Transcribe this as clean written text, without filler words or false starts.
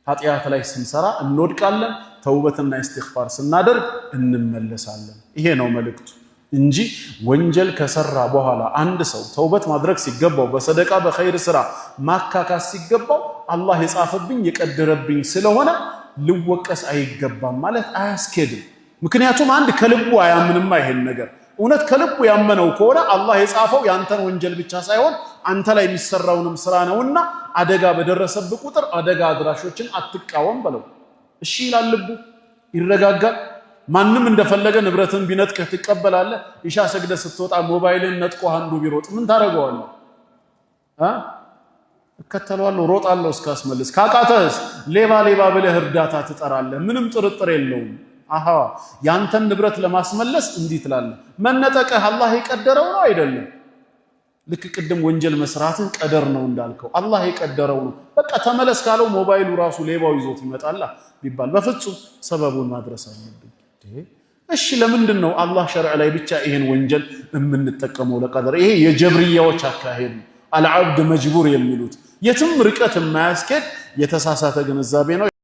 ኃጢአት ላይ ስንሰራ እንወድቃለን ተውበትና ኢስቲግፋር ስናደርግ እንመለሳለን ይሄ ነው መልእክቱ እንጂ ወንጀል ከሰራ በኋላ አንድ ሰው ተውበት ማድረግ ሲገባው በሰደቃ በኸይር ስራ ማካካስ ሲገባው አላህ የጻፈብኝ የቀደረብኝ ስለሆነ ልወቀስ አይገባም ማለት አያስኬድም ምክንያቱም አንድ ከልቡ አያምንም ይሄን ነገር እውነት ከልቡ ያመነው ከሆነ አላህ የጻፈው ያንተን ወንጀል ብቻ ሳይሆን አንተ ላይ የሚሰራውንም ስራ ነውና አደጋ በደረሰብህ ቁጥር አደጋ አድራሾችን አትቃወም በለው እሺ ይላል ልቡ ይረጋጋል ማንንም እንደፈለገ ንብረትን ቢነጥቅህ ትቀበላለህ ኢሻ ሰግደ ስትወጣ ሞባይልን ነጥቆ አንዱ ቢሮጥ ምን ታረጋዋለህ እከተለዋለሁ ሮጣለሁ እስካስመልስ ካቃተስ ሌባ ብለህ እርዳታ ትጠራለህ ምንም ጥርጥር የለውም አሃ ያንተን ንብረት ለማስመለስ እንዲህ ትላለህ መነጠቅህ አላህ የቀደረው ነው አይደለም ልክ ቅድም ወንጀል መስራትህ ቀደር ነው እንዳልከው አላህ የቀደረው ነው በቃ ተመለስ ካለው ሞባይሉ ራሱ ሌባው ይዞት ይመጣል ቢባል በፍጹም ሰበቡን ማድረስ አለብን እሺ ለምንድን ነው አላህ ሸርዕ ላይ ብቻ ይሄን ወንጀል የምንጠቀመው ለቀደር ይሄ የጀብሪያዎች አካሄድ ነው አልዓብድ መጅቡር የሚሉት የትም ርቀት የማያስኬድ የተሳሳተ ግንዛቤ ነው